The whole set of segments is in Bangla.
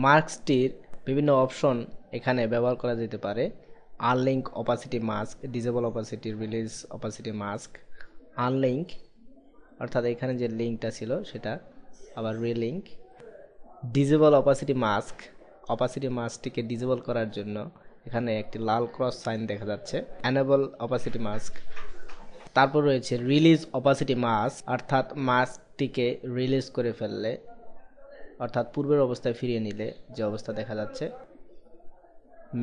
মাস্কটির বিভিন্ন অপশন এখানে ব্যবহার করা যেতে পারে। Unlink opacity mask, disable opacity, release opacity mask, unlink অর্থাৎ এখানে যে লিঙ্কটা ছিল সেটা, আবার relink. Disable opacity mask, opacity মাস্কটিকে ডিসেবল করার জন্য এখানে একটি লাল ক্রস সাইন দেখা যাচ্ছে। Enable opacity mask. তারপর রয়েছে রিলিজ অপাসিটি মাস্ক, অর্থাৎ মাস্কটিকে রিলিজ করে ফেললে, অর্থাৎ পূর্বের অবস্থায় ফিরিয়ে নিলে যে অবস্থা দেখা যাচ্ছে।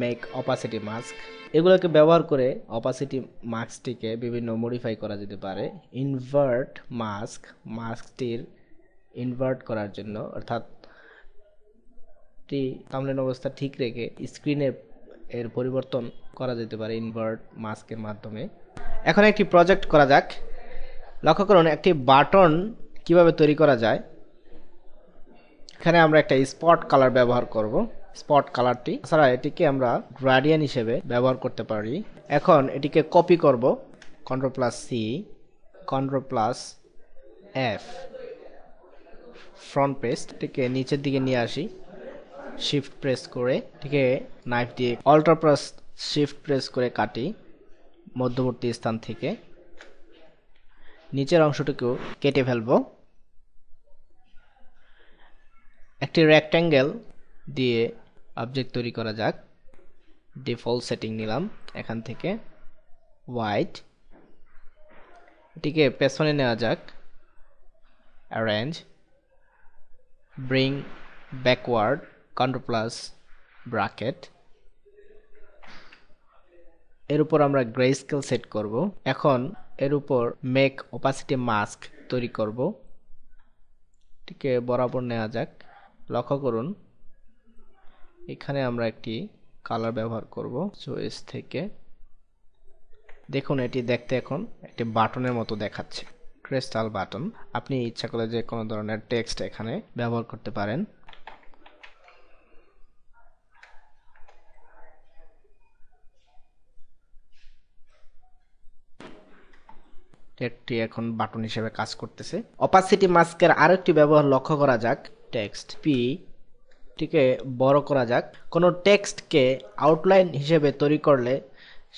Make opacity mask. এগুলোকে ব্যবহার করে অপাসিটি মাস্কটিকে বিভিন্ন মডিফাই করা যেতে পারে। ইনভার্ট মাস্ক, মাস্কটির ইনভার্ট করার জন্য, অর্থাৎ সামনের অবস্থা ঠিক রেখে স্ক্রিনে এর পরিবর্তন করা যেতে পারে ইনভার্ট মাস্কের মাধ্যমে। এখন একটি প্রজেক্ট করা যাক। লক্ষ্য করুন একটি বাটন কিভাবে তৈরি করা যায়। এখানে আমরা একটা স্পট কালার ব্যবহার করব। স্পট কালারটি ছাড়া এটিকে আমরা গ্রেডিয়েন্ট হিসেবে ব্যবহার করতে পারি। এখন এটিকে কপি করব, Ctrl+C, Ctrl+F, ফ্রন্ট পেস্ট। এটিকে নিচের দিকে নিয়ে আসি, শিফট প্রেস করে এটিকে নাইফ দিয়ে Ctrl+Shift প্রেস করে কাটি মধ্যবর্তী স্থান থেকে। নিচের অংশটুকু কেটে ফেলব। একটি রেক্ট্যাঙ্গেল দিয়ে অবজেক্ট তৈরি করা যাক। ডিফল্ট সেটিং নিলাম এখান থেকে, হোয়াইট। এটিকে পেছনে নেওয়া যাক, অ্যারেঞ্জ, ব্রিং ব্যাকওয়ার্ড, Ctrl+ব্র্যাকেট। এর উপর আমরা গ্রে স্কেল সেট করব। এখন এর উপর মেক অপাসিটি মাস্ক তৈরি করব। এটিকে বরাবর নেওয়া যাক। লক্ষ্য করুন এখানে আমরা একটি কালার ব্যবহার করব চয়েস থেকে। দেখুন এটি দেখতে এখন একটি বাটনের মতো দেখাচ্ছে, ক্রিস্টাল বাটন। আপনি ইচ্ছা করলে যে কোনো ধরনের টেক্সট এখানে ব্যবহার করতে পারেন। এটি এখন বাটন হিসেবে কাজ করতেছে। অপাসিটি মাস্কের আরেকটি ব্যবহার লক্ষ্য করা যাক। টেক্সট পি টিকে বড় করা যাক। কোনো টেক্সটকে আউটলাইন হিসেবে তৈরি করলে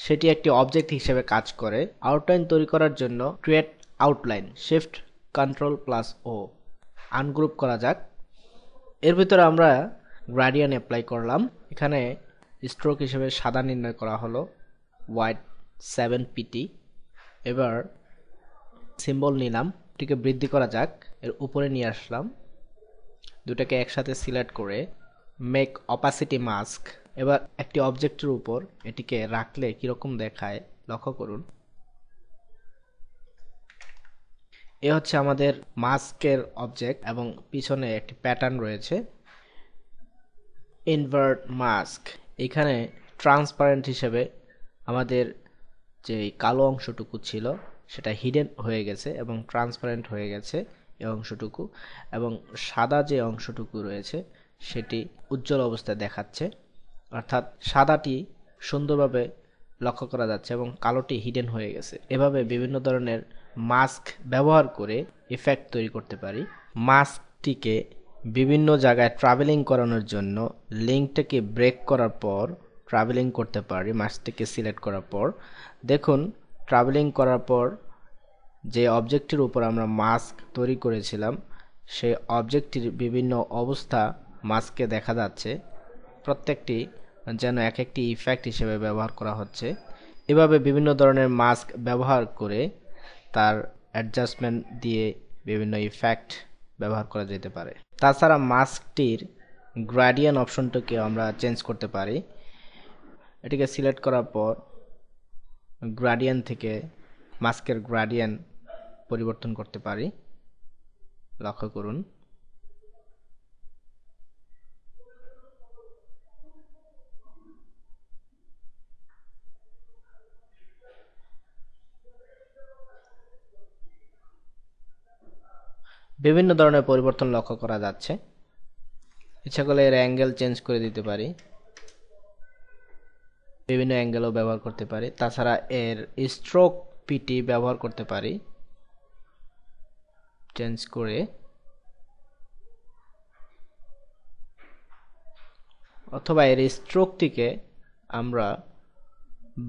সেটি একটি অবজেক্ট হিসেবে কাজ করে। আউটলাইন তৈরি করার জন্য create outline, shift Ctrl+O, ungroup করা যাক। এর ভিতরে আমরা গ্রেডিয়েন্ট অ্যাপ্লাই করলাম। এখানে স্ট্রোক হিসেবে সাদা নির্ণয় করা হলো, হোয়াইট 7pt। এবার সিম্বল নিলাম, এটিকে বৃদ্ধি করা যাক। এর উপরে নিয়ে আসলাম, দুটাকে একসাথে সিলেক্ট করে মেক অপাসিটি মাস্ক। এবার একটি অবজেক্টের উপর এটিকে রাখলে কিরকম দেখায় লক্ষ্য করুন। এ হচ্ছে আমাদের মাস্কের অবজেক্ট এবং পিছনে একটি প্যাটার্ন রয়েছে। ইনভার্ট মাস্ক, এখানে ট্রান্সপারেন্ট হিসেবে আমাদের যে কালো অংশটুকু ছিল সেটা হিডেন হয়ে গেছে এবং ট্রান্সপারেন্ট হয়ে গেছে এই অংশটুকু, এবং সাদা যে অংশটুকু রয়েছে সেটি উজ্জ্বল অবস্থায় দেখাচ্ছে, অর্থাৎ সাদাটি সুন্দরভাবে লক্ষ্য করা যাচ্ছে এবং কালোটি হিডেন হয়ে গেছে। এভাবে বিভিন্ন ধরনের মাস্ক ব্যবহার করে ইফেক্ট তৈরি করতে পারি। মাস্কটিকে বিভিন্ন জায়গায় ট্রাভেলিং করানোর জন্য লিঙ্কটাকে ব্রেক করার পর ট্রাভেলিং করতে পারি। মাস্কটিকে সিলেক্ট করার পর দেখুন ট্রাভেলিং করার পর যে অবজেক্টের উপর আমরা মাস্ক তৈরি করেছিলাম সেই অবজেক্টটির বিভিন্ন অবস্থা মাস্কে দেখা যাচ্ছে। প্রত্যেকটি যেন এক একটি ইফেক্ট হিসেবে ব্যবহার করা হচ্ছে। এভাবে বিভিন্ন ধরনের মাস্ক ব্যবহার করে তার অ্যাডজাস্টমেন্ট দিয়ে বিভিন্ন ইফেক্ট ব্যবহার করা যেতে পারে। তাছাড়া মাস্কটির গ্রেডিয়েন্ট অপশনটাকে আমরা চেঞ্জ করতে পারি। এটিকে সিলেক্ট করার পর গ্রেডিয়েন্ট থেকে মাস্কের গ্রেডিয়েন্ট পরিবর্তন করতে পারি। লক্ষ্য করুন বিভিন্ন ধরনের পরিবর্তন লক্ষ্য করা যাচ্ছে। ইচ্ছা করলে এর অ্যাঙ্গেল চেঞ্জ করে দিতে পারি, বিভিন্ন অ্যাঙ্গেলও ব্যবহার করতে পারি। তাছাড়া এর স্ট্রোক পিটি ব্যবহার করতে পারি, চেঞ্জ করে অথবা এর স্ট্রোকটিকে আমরা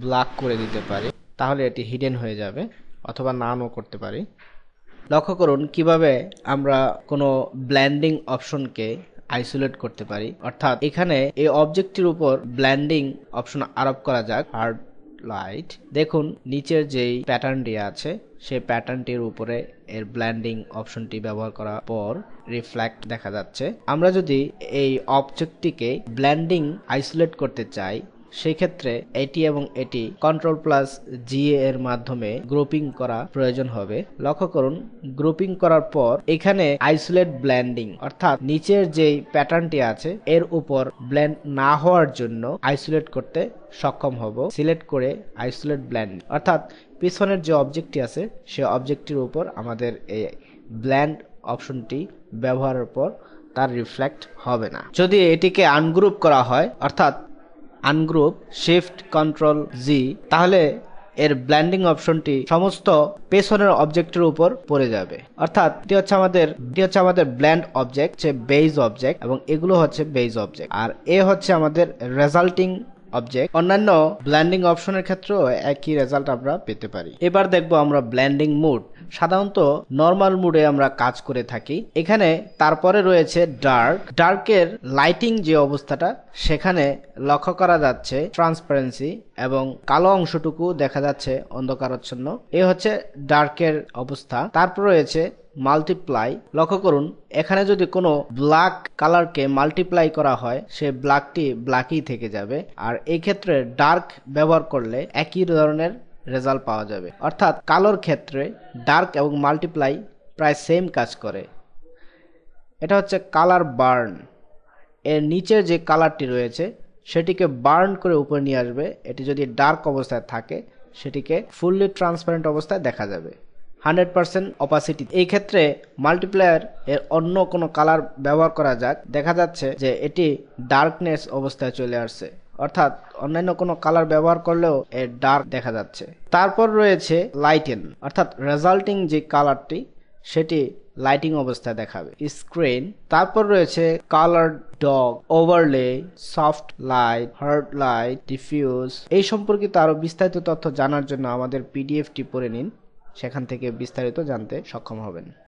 ব্ল্যাক করে দিতে পারি, তাহলে এটি হিডেন হয়ে যাবে, অথবা নাও করতে পারি। লক্ষ্য করুন কিভাবে আমরা কোনো ব্লেন্ডিং অপশনকে আইসোলেট করতে পারি। অর্থাৎ এখানে এই অবজেক্টটির উপর ব্লেন্ডিং অপশন আরোপ করা যাক, হার্ড লাইট। দেখুন নিচের যেই প্যাটার্নটি আছে সেই প্যাটার্নটির উপরে এর ব্লেন্ডিং অপশনটি ব্যবহার করার পর রিফ্লেক্ট দেখা যাচ্ছে। আমরা যদি এই অবজেক্টটিকে ব্লেন্ডিং আইসোলেট করতে চাই, সেই ক্ষেত্রে এটি এবং এটি Ctrl+G এর মাধ্যমে গ্রুপিং করা প্রয়োজন হবে। লক্ষ্য করুন গ্রুপিং করার পর এখানে আইসোলেট ব্লেন্ডিং, অর্থাৎ নিচের যেই প্যাটার্নটি আছে এর উপর ব্লেন্ড না হওয়ার জন্য আইসোলেট করতে সক্ষম হব। সিলেক্ট করে আইসোলেট ব্লেন্ড, অর্থাৎ পিছনের যে অবজেক্টটি আছে সেই অবজেক্টটির উপর আমাদের এই ব্লেন্ড অপশনটি ব্যবহারের পর তার রিফ্লেক্ট হবে না। যদি এটিকে আনগ্রুপ করা হয়, অর্থাৎ আনগ্রুপ শিফট কন্ট্রোল জি, তাহলে এর ব্লেন্ডিং অপশনটি সমস্ত পেছনের অবজেক্টের উপর পড়ে যাবে। অর্থাৎ এটি হচ্ছে আমাদের ব্লেন্ড অবজেক্ট, বেজ অবজেক্ট, এবং এগুলো হচ্ছে বেজ অবজেক্ট, আর এ হচ্ছে আমাদের রেজাল্টিং অবজেক্ট। অন্যান্য ব্লেন্ডিং অপশনের ক্ষেত্রেও একই রেজাল্ট আমরা পেতে পারি। এবার দেখব আমরা ব্লেন্ডিং মোড। সাধারণত নরমাল মুডে আমরা কাজ করে থাকি। এখানে তারপরে রয়েছে ডার্ক। ডার্কের লাইটিং যে অবস্থাটা, সেখানে লক্ষ্য করা যাচ্ছে ট্রান্সপারেন্সি এবং কালো অংশটুকু দেখা যাচ্ছে অন্ধকারাচ্ছন্ন। এ হচ্ছে ডার্কের অবস্থা। তারপর রয়েছে মাল্টিপ্লাই। লক্ষ্য করুন এখানে যদি কোনো ব্ল্যাক কালারকে মাল্টিপ্লাই করা হয়, সে ব্ল্যাকটি ব্ল্যাকই থেকে যাবে, আর এই ক্ষেত্রে ডার্ক ব্যবহার করলে একই ধরনের রেজাল্ট পাওয়া যাবে। অর্থাৎ কালোর ক্ষেত্রে ডার্ক এবং মাল্টিপ্লাই প্রায় সেম কাজ করে। এটা হচ্ছে কালার বার্ন। এর নিচের যে কালারটি রয়েছে সেটিকে বার্ন করে উপরে নিয়ে আসবে। এটি যদি ডার্ক অবস্থায় থাকে সেটিকে ফুললি ট্রান্সপারেন্ট অবস্থায় দেখা যাবে, 100% অপাসিটি। এই ক্ষেত্রে মাল্টিপ্লায়ার এর অন্য কোনো কালার ব্যবহার করা যাক, দেখা যাচ্ছে যে এটি ডার্কনেস অবস্থায় চলে আসছে, অর্থাৎ অন্যান্য কোনো কালার ব্যবহার করলেও এর ডার্ক দেখা যাচ্ছে। তারপর রয়েছে লাইটেন, অর্থাৎ রেজাল্টিং যে কালারটি সেটি লাইটিং অবস্থায় দেখাবে স্ক্রিন। তারপর রয়েছে colour dog, overlay, soft light, hard light, diffuse. এই সম্পর্কিত আরো বিস্তারিত তথ্য জানার জন্য আমাদের পিডিএফটি পড়ে নিন, সেখান থেকে বিস্তারিত জানতে সক্ষম হবেন।